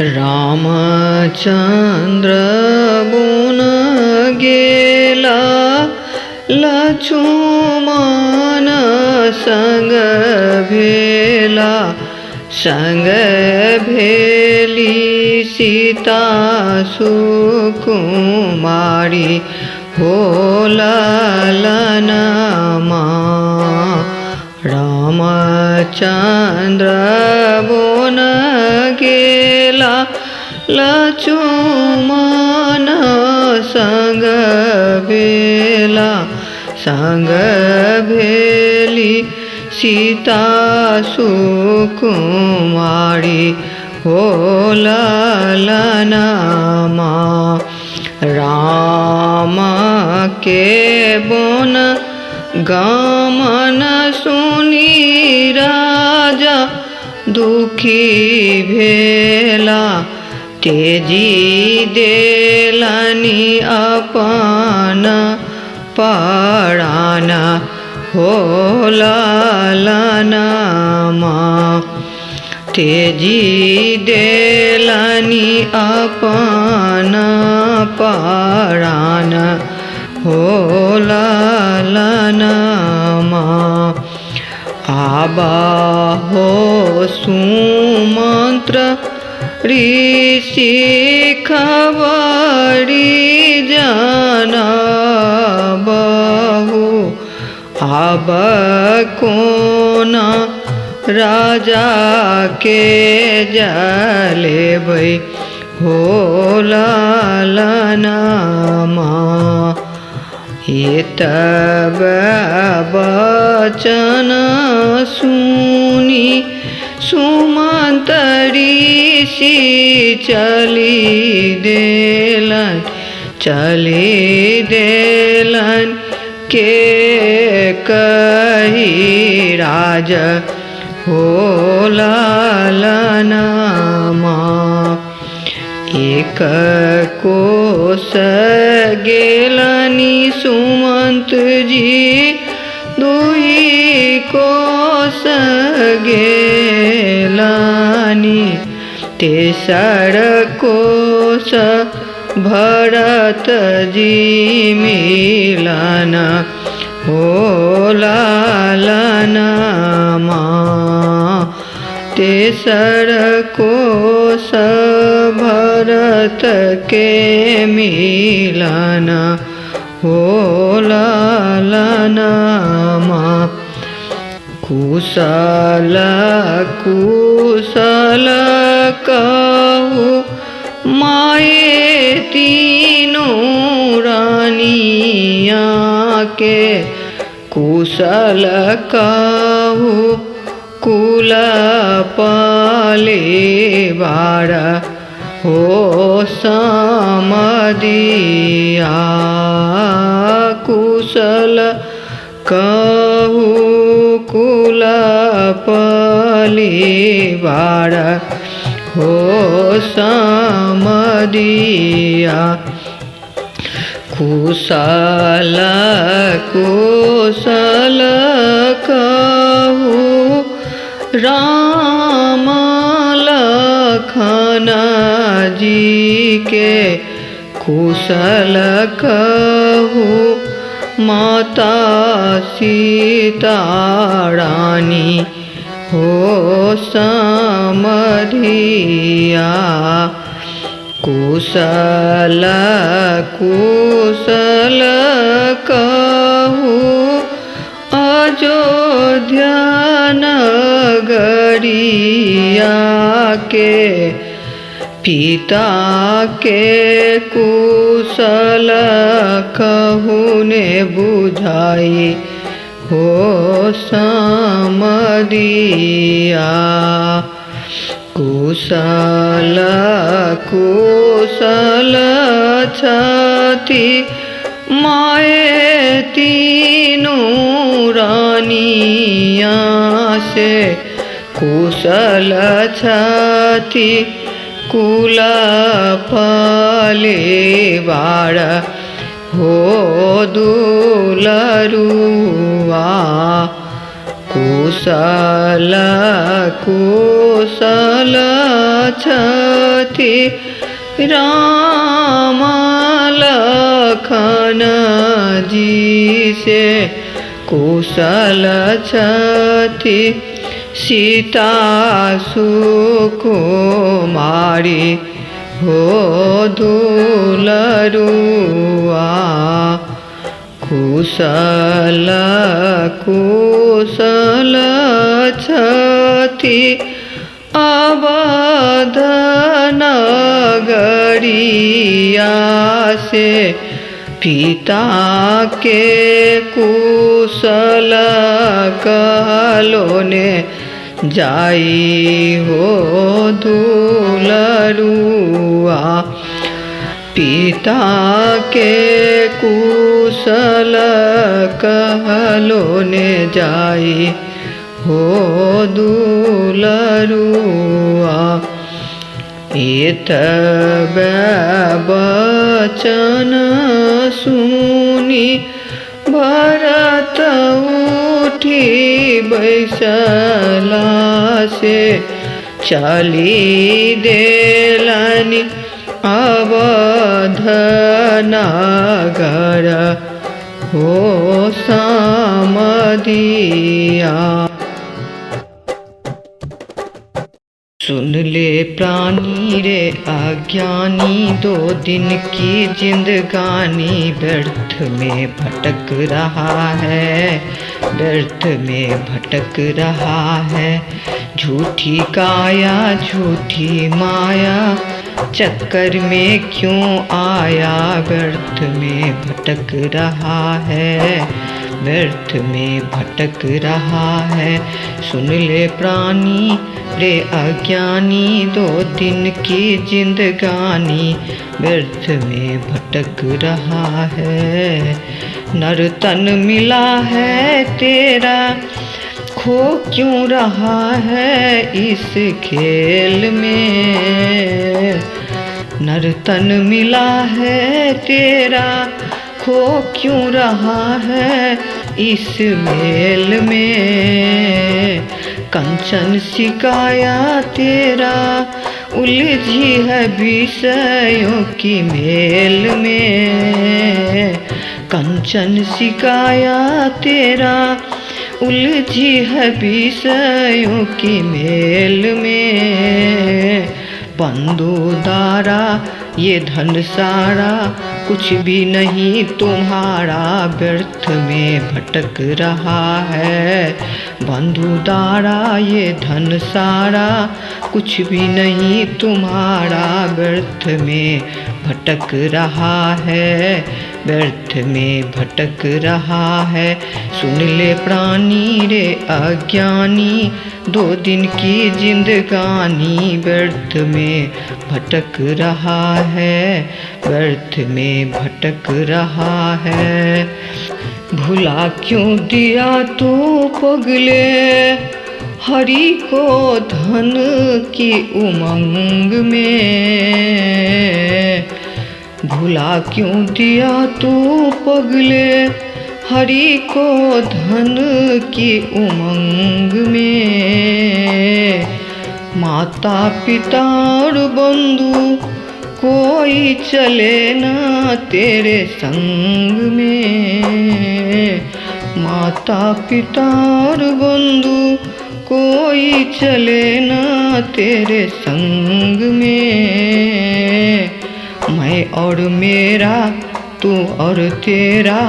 रामचंद्र गुण गेला लक्ष्मण संग भेला। संग भेली सीता सुकुमारी हो ललनमा। रामचंद्र गुण गेला लक्ष्मण संग भेला। संग भेली सीता सुकुमारी हो ललनमा। राम के गुण गमन सुनी राजा दुखी भेला। तेजी देलनि अपन प्राण हो ललनमा। तेजी देलनि अपन प्राण हो ललनमा। आबा हो सुमंत्र ऋषि खबरी जानबहु। अब कोन राजा के जलेबै हो ललनमा। तब बचन सुनी सुमंत ऋषि चली देलन के कही राज हो ललनमा। एक कोस गेलनि सुमंत जी दुई कोस गेलनि। तेसर कोस भरत जी मिलन हो ललनमा। तेसर कोस भरत के मिलन हो ललनमा। कुशल कुशल कहु माये तीनों रानिया के। कुशल कहु कुल परिवार हो समदिया। कुशल कहु कुल परिवार हो समदिया। कुशल कुशल कहु राम लखन जी के। कुशल कहु माता सीता रानी हो समधिया। कुशल कुशल कहु अयोध्या नगरिया के। पिता के कुशल कहु ने बुझाई हो समदिया। कुशल कुशल छति माये तीनों रानिया से। कुशल छति कुल परिवार हो दुलरुआ। कुशल कुशल छथि राम लखन जी से, कुशल छथि सीता सुकुमारी हो दुलरुआ। कुशल कुशल छथि अवध नगरिया से, पिता के कुशल कहलो ने जाई हो दुलरुआ। पिता के कुशल कहलो ने जाई हो दुलरुआ। एतब बचन सुनी भरत उठी बैसला से, चली देलनि अवध नगर हो सामदिया। सुन ले प्राणी रे अज्ञानी, 2 दिन की जिंदगानी व्यर्थ में भटक रहा है, व्यर्थ में भटक रहा है। झूठी काया झूठी माया, चक्कर में क्यों आया, व्यर्थ में भटक रहा है, व्यर्थ में भटक रहा है। सुन ले प्राणी रे अज्ञानी, 2 दिन की जिंदगानी व्यर्थ में भटक रहा है। नर तन मिला है तेरा, खो क्यों रहा है इस खेल में। नर तन मिला है तेरा, खो क्यों रहा है इस मेल में। कंचन सिकाया तेरा, उलझी है विषयों की मेल में। कंचन सिकाया तेरा, उलझी है विषयों की मेल में। बंधु दारा ये धन सारा, कुछ भी नहीं तुम्हारा, व्यर्थ में भटक रहा है। बंधु दारा ये धन सारा, कुछ भी नहीं तुम्हारा, व्यर्थ में भटक रहा है, व्यर्थ में भटक रहा है। सुन ले प्राणी रे अज्ञानी, 2 दिन की जिंदगानी व्यर्थ में भटक रहा है, व्यर्थ में भटक रहा है। भुला क्यों दिया तू पगले, हरि को धन की उमंग में। भुला क्यों दिया तू पगले, हरि को धन की उमंग में। माता पिता और बंधु कोई चले ना तेरे संग में। माता पिता और बंधु कोई चले ना तेरे संग में। मैं और मेरा तू और तेरा,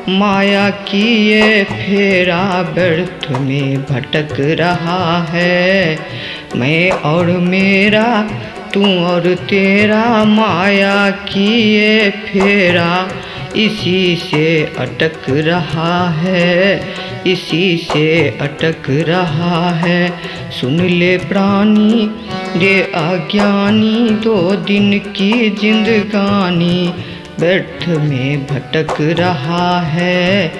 माया की ये फेरा व्यर्थ में भटक रहा है। मैं और मेरा तू और तेरा, माया की ये फेरा इसी से अटक रहा है, इसी से अटक रहा है। सुन ले प्राणी रे अज्ञानी, 2 दिन की जिंदगानी व्यर्थ में भटक रहा है,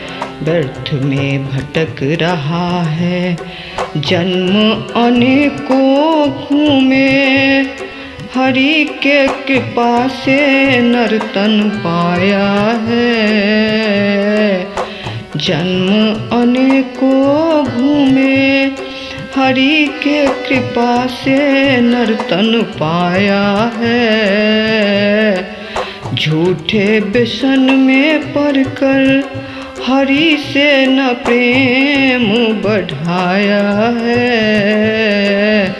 व्यर्थ में भटक रहा है। जन्म अनेकों घूमे, हरि के कृपा से नर्तन पाया है। जन्म अनेकों घूमे, हरि के कृपा से नर्तन पाया है। झूठे व्यसन में पड़कर हरि से न प्रेम बढ़ाया है।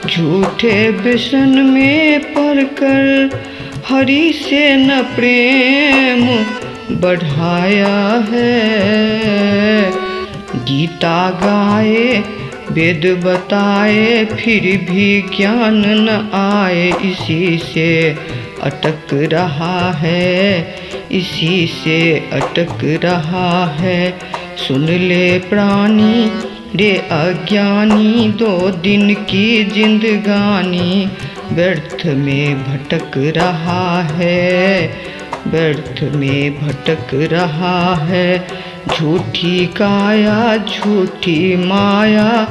झूठे व्यसन में पड़कर हरि से न प्रेम बढ़ाया है। गीता गाए वेद बताए फिर भी ज्ञान न आए, इसी से अटक रहा है, इसी से अटक रहा है। सुन ले प्राणी रे अज्ञानी, 2 दिन की जिंदगानी व्यर्थ में भटक रहा है, व्यर्थ में भटक रहा है। झूठी काया झूठी माया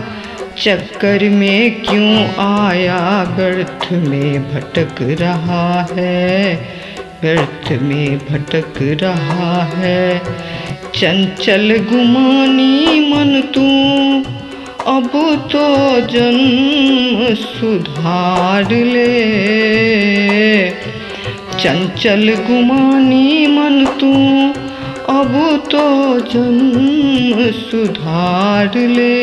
चक्कर में क्यों आया, व्यर्थ में भटक रहा है, व्यर्थ में भटक रहा है। चंचल गुमानी मन तू अब तो जन्म सुधार ले। चंचल गुमानी मन तू अब तो जन्म सुधार ले।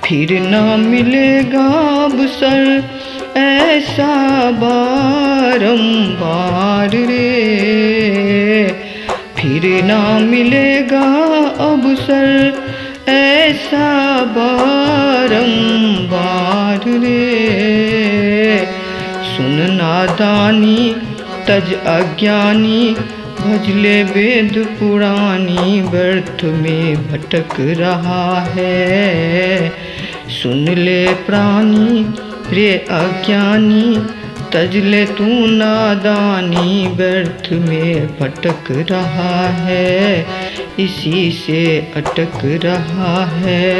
फिर न मिलेगा अवसर ऐसा बारंबार रे। फिर न मिलेगा अवसर ऐसा बारंबार रे। सुन नादानी तज अज्ञानी, भजले वेद पुरानी व्यर्थ में भटक रहा है। सुन ले प्राणी रे अज्ञानी, तजले तू नादानी व्यर्थ में भटक रहा है, इसी से अटक रहा है।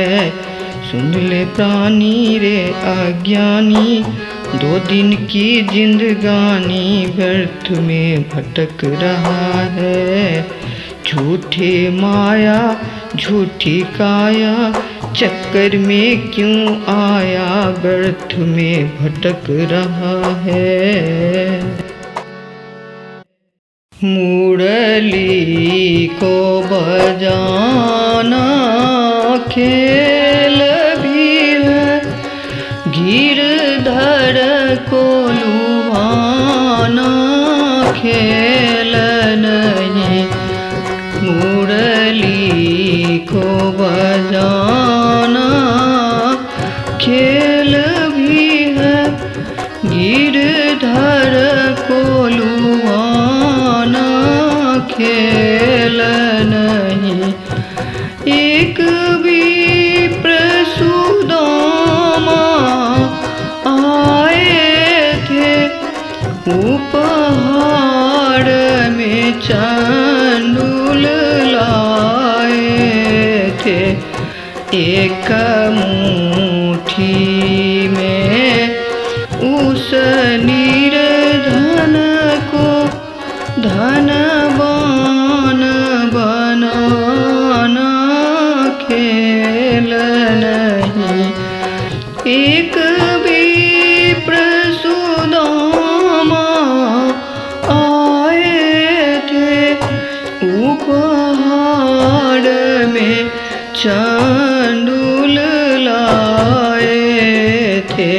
सुन ले प्राणी रे अज्ञानी, 2 दिन की जिंदगानी व्यर्थ में भटक रहा है। झूठी माया झूठी काया चक्कर में क्यों आया, व्यर्थ में भटक रहा है। मुरली को बजाना खेल भी है, गिरधर को लुभाना खेल नहीं। मुरली को बजाना खेल भी है, गिरधर को लुभाना खेल नहीं। एक विप्र सुदामा आए थे, उपहार में चंदूल लाए थे। एक मुट्ठी में उस निर्धन को धनवान बनाना खेल नहीं। एक विप्र सुदामा आए थे, उपहार में चंदूल लाए थे।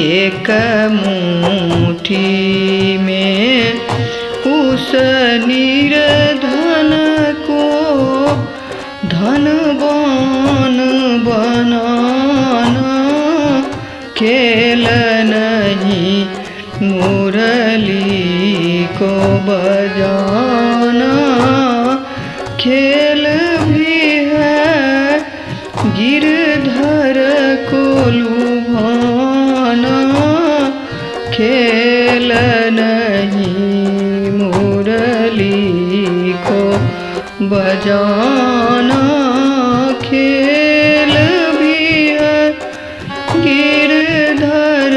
एक मुट्ठी में उस निर्धन को धनवान बनाना खेल नहीं। मुरली को बजाना खेल भी है, गिरधर को लुभाना खेल नहीं। मुरली को बजाना खेल भी है, गिरधर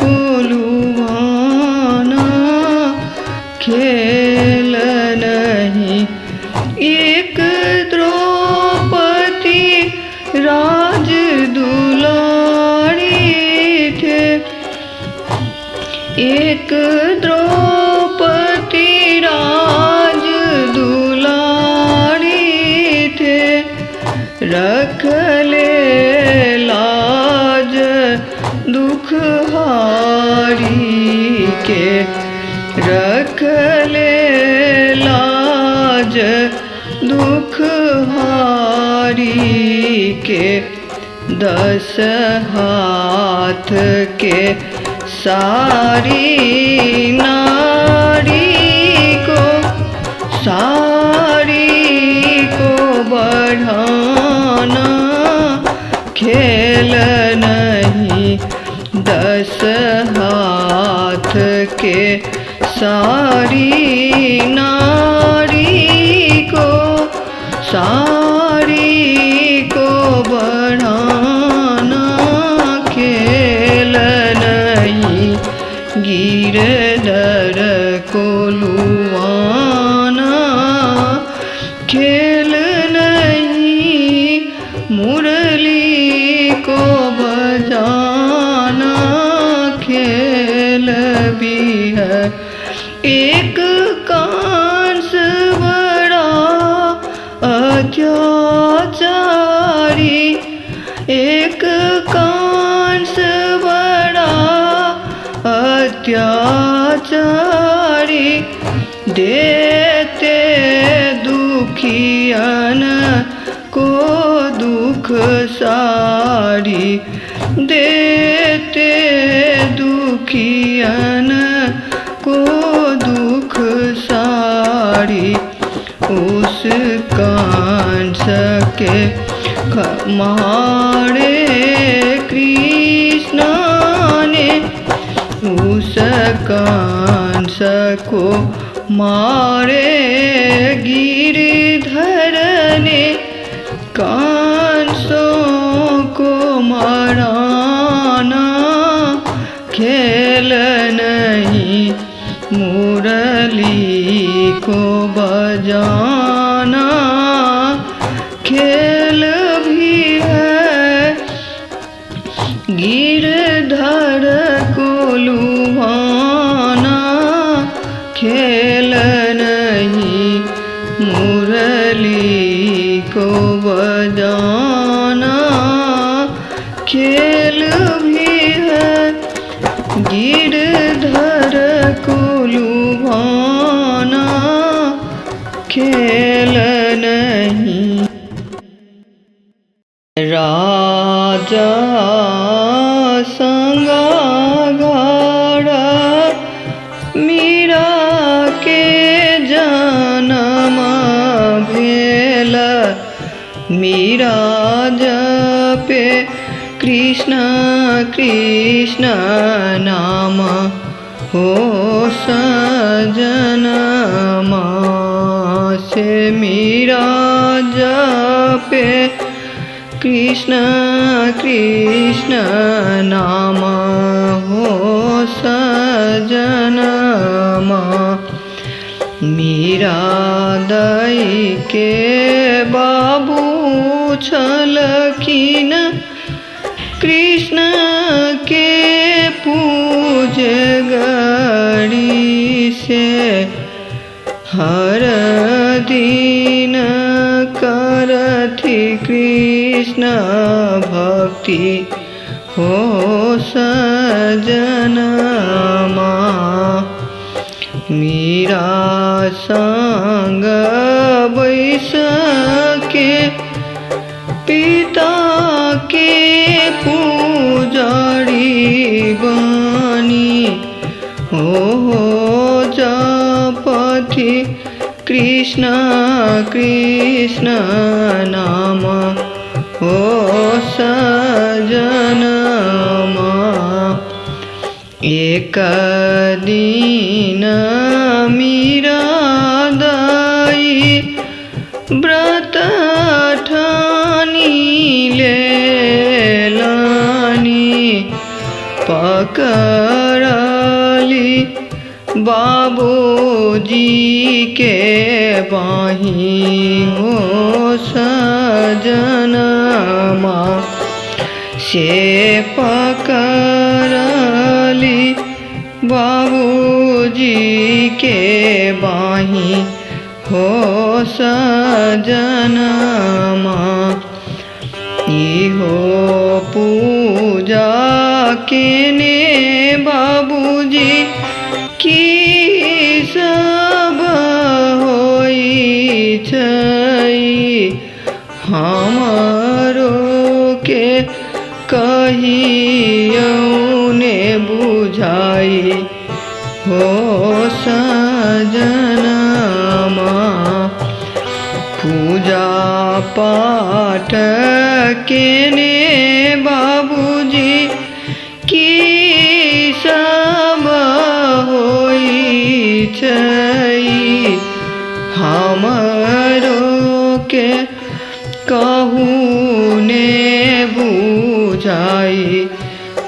को लुभाना खेल नहीं। एक द्रौपदी राज दुलारी थे, रख ले लाज दुख हारी के, रख ले लाज दुख हारी के। 10 हाथ के सारी नारी को, सारी को बढ़ाना खेल नहीं। 10 हाथ के सारी नारी को, सारी को बढ़ाना खेल नहीं। गिरधर को लुभाना खेल नहीं। मुरली को बजाना खेल भी है। एक कांस बड़ा अत्याचारी, एक कांस बड़ा अत्याचारी, देते दुखियन को दुख सारी, देते दुखियन को दुख सारी। उस कंस के मारे कृष्ण ने, उस कंस को मारे गिरधर ने। कंसों को मराना खेल नहीं। मुरली को बजाना खेल भी है। गिरधर को लुभाना खेल नहीं। मुरली को बजाना खेल भी है। गिरधर को लुभाना खेल नहीं। राजा संगागाड़ा मीरा के जन्म भेल। मीरा जपे कृष्ण कृष्ण नाम हो सजनमा से। मीरा जपे कृष्ण कृष्ण नाम हो सजनमा। मीरा दई के बाबू छलखिन कृष्ण के पूज गड़ी से। हर दिन करथि कृष्ण भक्ति हो सजनमा। मीरा संग बैस के पिता के पुजारी बनी। हो जपथि कृष्ण कृष्ण नाम हो सजनमा। एक दिन मीरा दाई व्रत ठानी लेलानी। पकड़ली बाबूजी के बाही हो सजनमा। से पकड़ली बाबूजी के बाही हो सजनमा इहो पूजा केने बाबूजी की सब होई छै हमारो के कहियो ने बुझाई हो सजनमा पूजा पाठ केने बाबूजी की सब होई छै हमारो के कहू ने बुझाई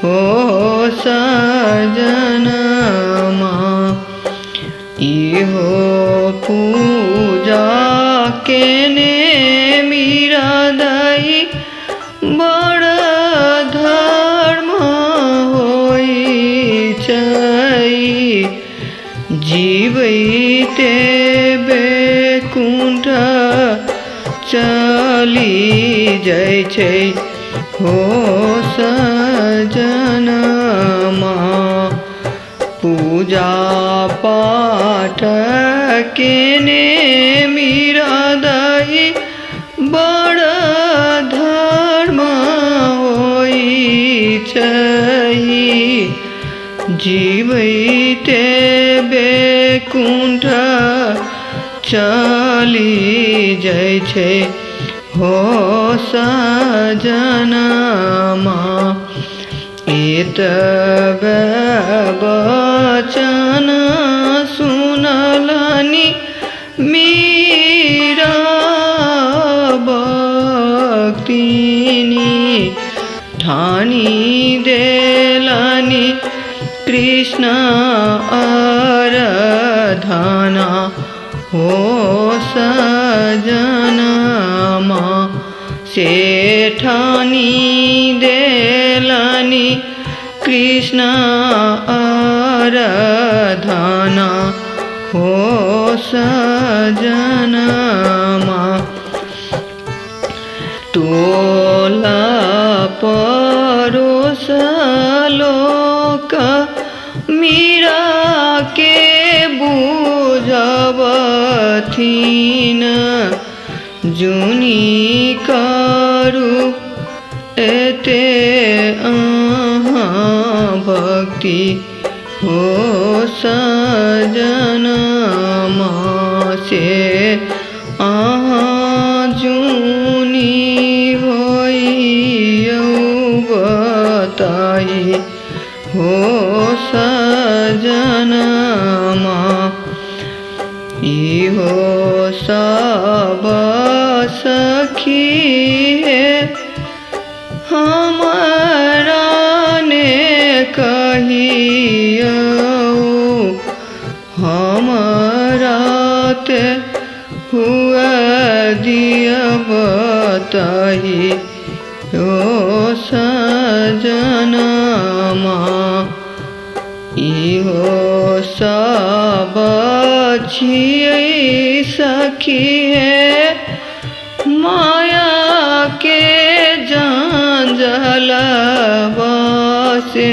हो सजनमा इहो पूजा केने मीरा दाई बड़ धर्म होई छै जीवैते बैकुंठ चली जाइ छै हो सजनमा पूजा पाठ केने मीरा दाई बड़ धर्म होई छै जीवैते बैकुंठ चली जाइ छै हो सजनमा एतबे वचन सुनलनि मीरा भक्तिनी ठानी देलनि कृष्ण आराधना हो सजनमा से ठानी देलनि कृष्ण आराधना हो सजनमा टोला परोस लोक मीरा के बुझबथिन जुनी करू एते भक्ति हो सजनमा से जुनी होइयौ बताई हो सजनमा इहो सब सखी है हमारा ने कहियो हमारा ते हुआ दिया बताई हो सजनमा इहो सब छियै सखी है माया के जंजलवा से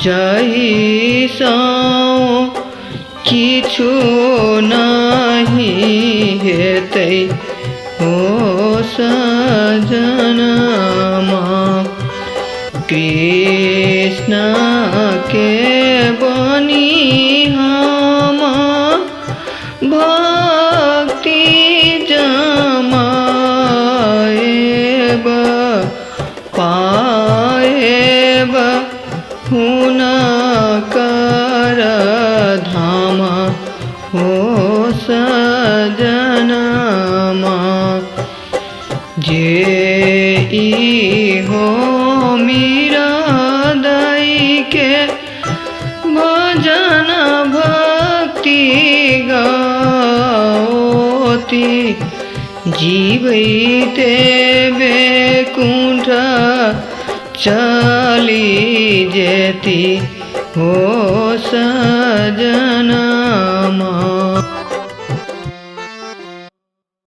जहि साओ किछु नहीं हेतै हो सजनमा कृष्ण के बनी हम भक्ति जमाएब पाएब हुनकर धाम हो सजनमा जे हो मीरा दाई के भजन भक्ति गाओती जीवैते बैकुंठ चली जेती हो सजना